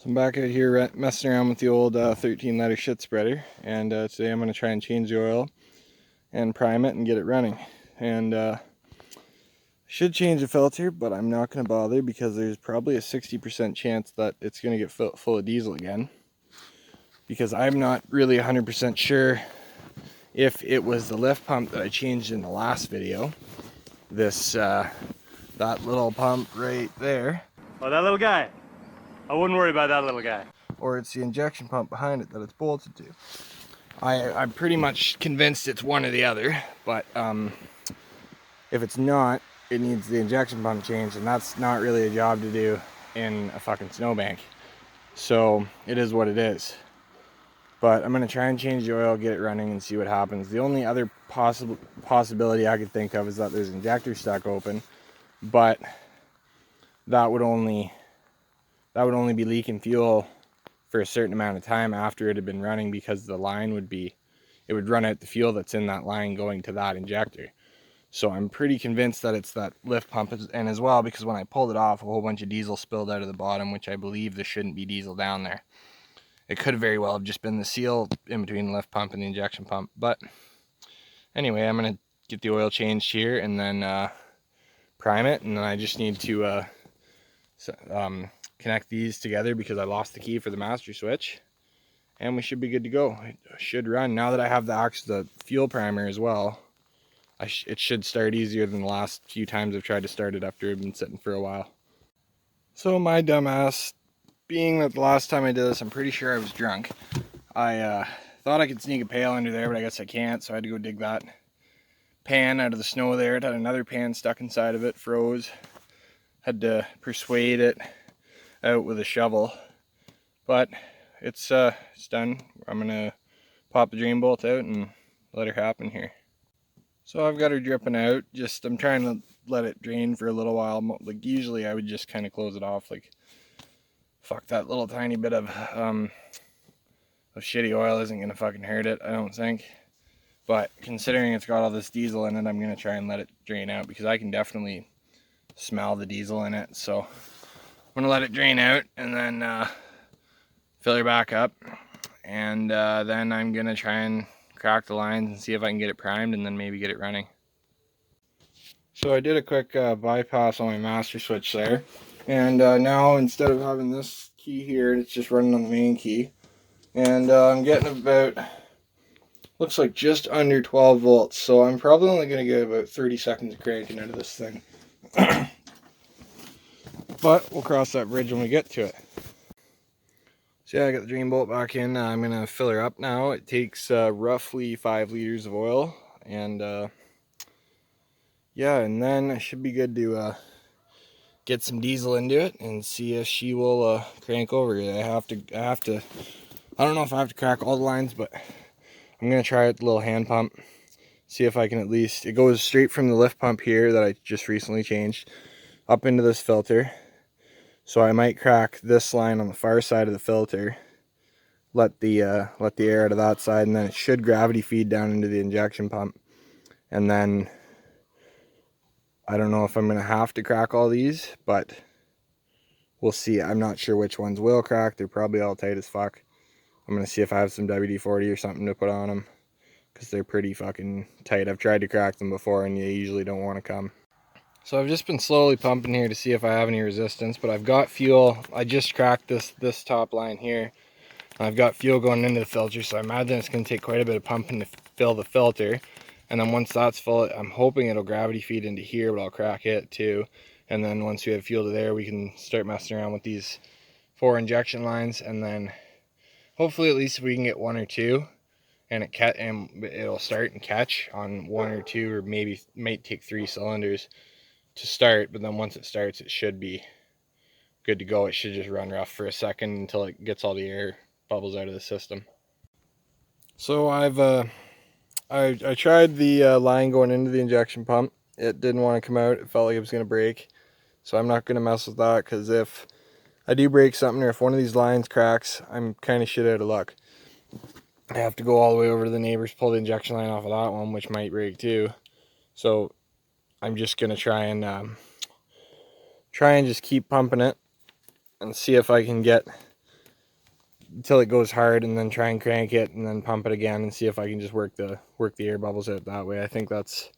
So I'm back out here messing around with the old 13 liter shit spreader, and today I'm going to try and change the oil and prime it and get it running. And should change the filter, but I'm not going to bother because there's probably a 60% chance that it's going to get full of diesel again, because I'm not really 100% sure if it was the lift pump that I changed in the last video. This that little pump right there. Oh, that little guy. I wouldn't worry about that little guy. Or it's the injection pump behind it that it's bolted to. I'm pretty much convinced it's one or the other, but if it's not, it needs the injection pump changed, and that's not really a job to do in a fucking snowbank. So it is what it is. But I'm gonna try and change the oil, get it running, and see what happens. The only other possibility I could think of is that there's injector stuck open, but that would only be leaking fuel for a certain amount of time after it had been running, because the line it would run out the fuel that's in that line going to that injector. So I'm pretty convinced that it's that lift pump, and as well because when I pulled it off, a whole bunch of diesel spilled out of the bottom, which I believe there shouldn't be diesel down there. It could very well have just been the seal in between the lift pump and the injection pump. But anyway, I'm gonna get the oil changed here and then prime it, and then I just need to connect these together because I lost the key for the master switch, and we should be good to go. It should run now that I have the fuel primer as well. It should start easier than the last few times I've tried to start it after it's been sitting for a while. So my dumbass, being that the last time I did this, I'm pretty sure I was drunk. I thought I could sneak a pail under there, but I guess I can't, so I had to go dig that pan out of the snow there. It had another pan stuck inside of it, froze. Had to persuade it out with a shovel, but it's done. I'm gonna pop the drain bolt out and let her happen here. So I've got her dripping out. I'm trying to let it drain for a little while. Like usually I would just kind of close it off, like fuck, that little tiny bit of shitty oil isn't gonna fucking hurt it, I don't think. But considering it's got all this diesel in it, I'm gonna try and let it drain out because I can definitely smell the diesel in it. So I'm gonna let it drain out and then fill her back up, and then I'm gonna try and crack the lines and see if I can get it primed and then maybe get it running. So I did a quick bypass on my master switch there, and now instead of having this key here, it's just running on the main key, and I'm getting about, looks like just under 12 volts, so I'm probably only going to get about 30 seconds of cranking out of this thing. But we'll cross that bridge when we get to it. So yeah, I got the drain bolt back in. I'm going to fill her up now. It takes roughly 5 liters of oil, and yeah, and then I should be good to get some diesel into it and see if she will crank over. I don't know if I have to crack all the lines, but I'm going to try it, the little hand pump, see if I can at least, it goes straight from the lift pump here that I just recently changed up into this filter. So I might crack this line on the far side of the filter, let the air out of that side, and then it should gravity feed down into the injection pump. And then I don't know if I'm going to have to crack all these, but we'll see. I'm not sure which ones will crack. They're probably all tight as fuck. I'm going to see if I have some WD-40 or something to put on them, because they're pretty fucking tight. I've tried to crack them before and they usually don't want to come. So I've just been slowly pumping here to see if I have any resistance, but I've got fuel. I just cracked this top line here. I've got fuel going into the filter, so I imagine it's going to take quite a bit of pumping to fill the filter. And then once that's full, I'm hoping it'll gravity feed into here, but I'll crack it too. And then once we have fuel to there, we can start messing around with these 4 injection lines, and then hopefully at least if we can get 1 or 2, and it'll start and catch on 1 or 2, or maybe might take 3 cylinders to start, but then once it starts, it should be good to go. It should just run rough for a second until it gets all the air bubbles out of the system. So I tried the line going into the injection pump. It didn't want to come out. It felt like it was going to break. So I'm not going to mess with that, because if I do break something, or if one of these lines cracks, I'm kind of shit out of luck. I have to go all the way over to the neighbors, pull the injection line off of that one, which might break too. So I'm just going to try and just keep pumping it and see if I can get until it goes hard, and then try and crank it, and then pump it again, and see if I can just work the air bubbles out that way. I think that's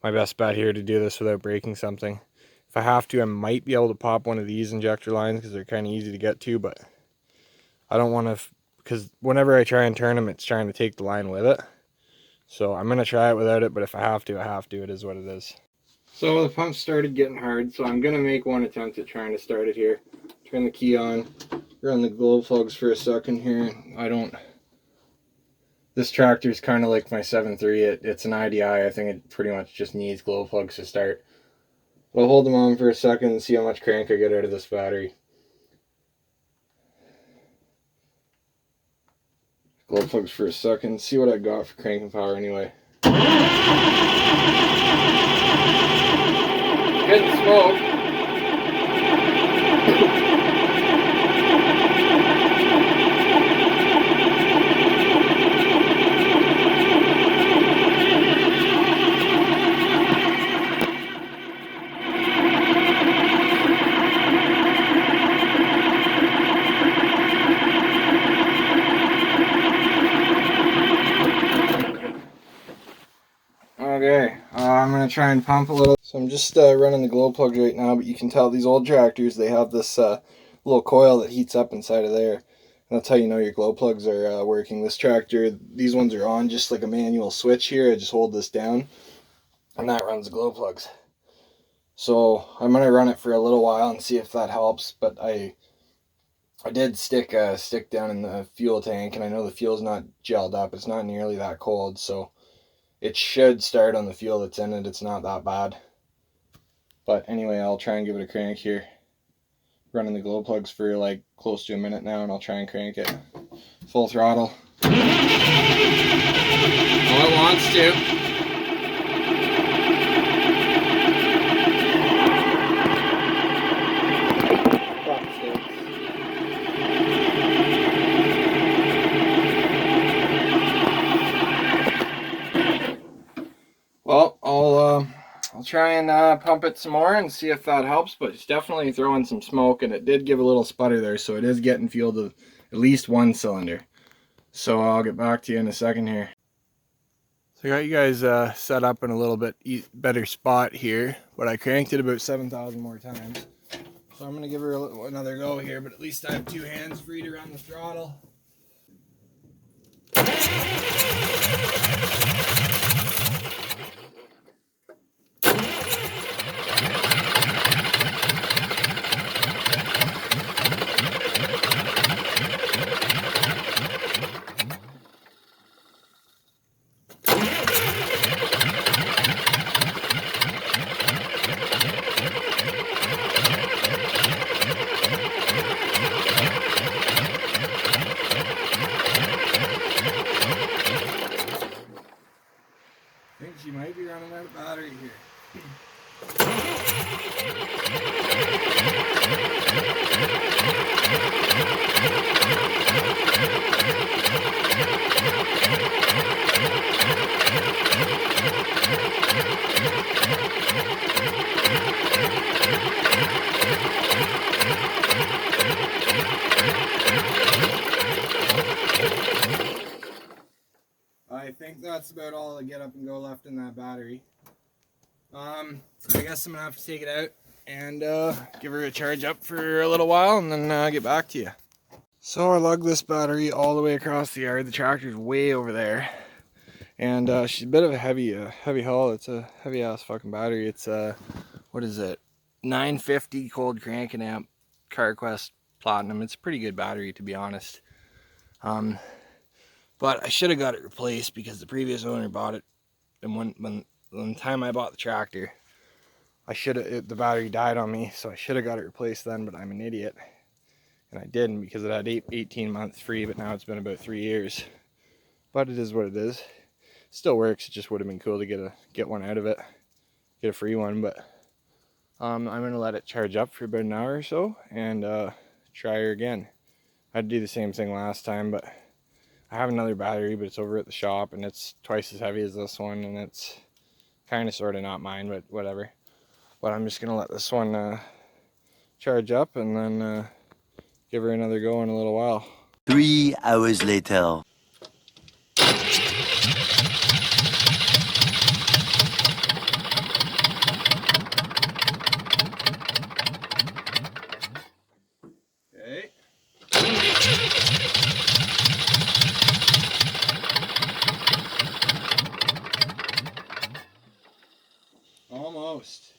my best bet here to do this without breaking something. If I have to, I might be able to pop one of these injector lines because they're kind of easy to get to, but I don't want to, because whenever I try and turn them, it's trying to take the line with it. So I'm going to try it without it, but if I have to, I have to. It is what it is. So the pump started getting hard, so I'm going to make one attempt at trying to start it here. Turn the key on, run the glow plugs for a second here. This tractor is kind of like my 7.3. It's an IDI. I think it pretty much just needs glow plugs to start. I'll hold them on for a second and see how much crank I get out of this battery. Glow plugs for a second, see what I got for cranking power anyway. Getting smoke. Okay, I'm going to try and pump a little. So I'm just running the glow plugs right now, but you can tell these old tractors, they have this little coil that heats up inside of there. And that's how you know your glow plugs are working. This tractor, these ones are on just like a manual switch here. I just hold this down, and that runs the glow plugs. So I'm going to run it for a little while and see if that helps, but I did stick down in the fuel tank, and I know the fuel's not gelled up. It's not nearly that cold, so it should start on the fuel that's in it. It's not that bad. But anyway, I'll try and give it a crank here. Running the glow plugs for like close to a minute now, and I'll try and crank it. Full throttle. All it wants to. Well, I'll try and pump it some more and see if that helps, but it's definitely throwing some smoke, and it did give a little sputter there, so it is getting fuel to at least one cylinder. So I'll get back to you in a second here. So I got you guys set up in a little bit better spot here, but I cranked it about 7,000 more times. So I'm going to give her another go here, but at least I have two hands free to run the throttle. I think she might be running out of battery here. I think that's about all the get up and go left in that battery. I guess I'm gonna have to take it out and give her a charge up for a little while, and then get back to you. So I lugged this battery all the way across the yard. The tractor's way over there, and she's a bit of a heavy haul. It's a heavy ass fucking battery. It's what is it, 950 cold cranking amp CarQuest Platinum. It's a pretty good battery, to be honest. But I should have got it replaced because the previous owner bought it, and when the time I bought the tractor, the battery died on me, so I should have got it replaced then, but I'm an idiot. And I didn't, because it had 18 months free, but now it's been about 3 years. But it is what it is. It still works. It just would have been cool to get one out of it, get a free one. But I'm gonna let it charge up for about an hour or so and try her again. I'd do the same thing last time, but I have another battery, but it's over at the shop, and it's twice as heavy as this one, and it's kind of sort of not mine, but whatever. But I'm just gonna let this one charge up, and then give her another go in a little while. 3 hours later. Okay. Almost.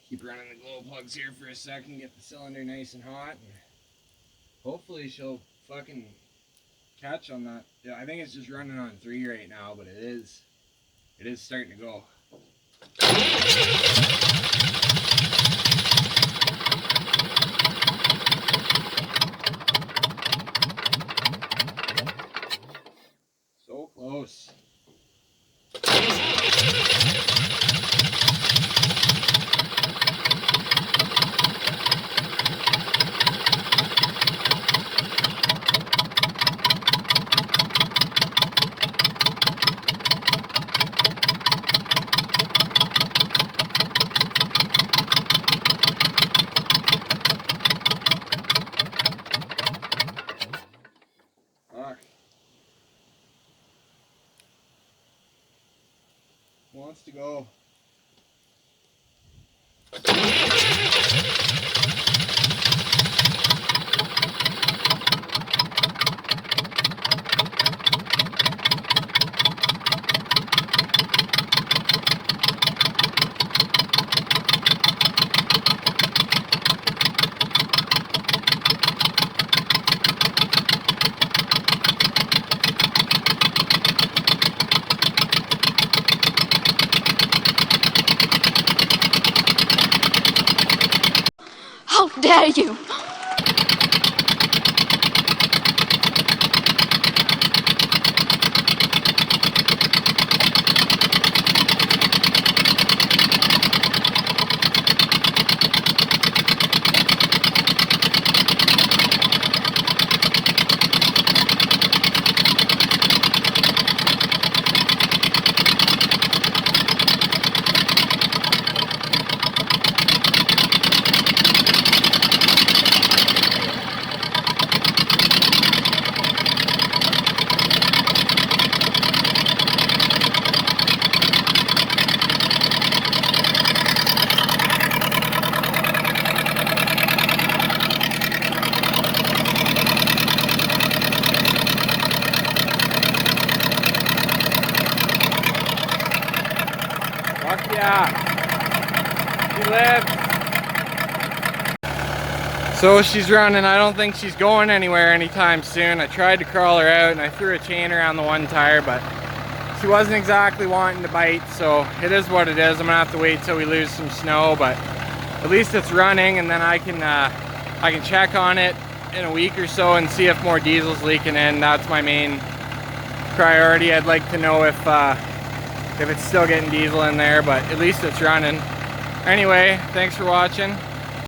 Keep running the glow plugs here for a second, get the cylinder nice and hot, and hopefully she'll fucking catch on that. Yeah, I think it's just running on 3 right now, but it is starting to go. So close. Fuck. Wants to go. How dare you! Fuck yeah. She lived. So she's running. I don't think she's going anywhere anytime soon. I tried to crawl her out and I threw a chain around the one tire, but she wasn't exactly wanting to bite, so it is what it is. I'm gonna have to wait till we lose some snow, but at least it's running, and then I can check on it in a week or so and see if more diesel's leaking in. That's my main priority. I'd like to know if it's still getting diesel in there, but at least it's running. Anyway, thanks for watching.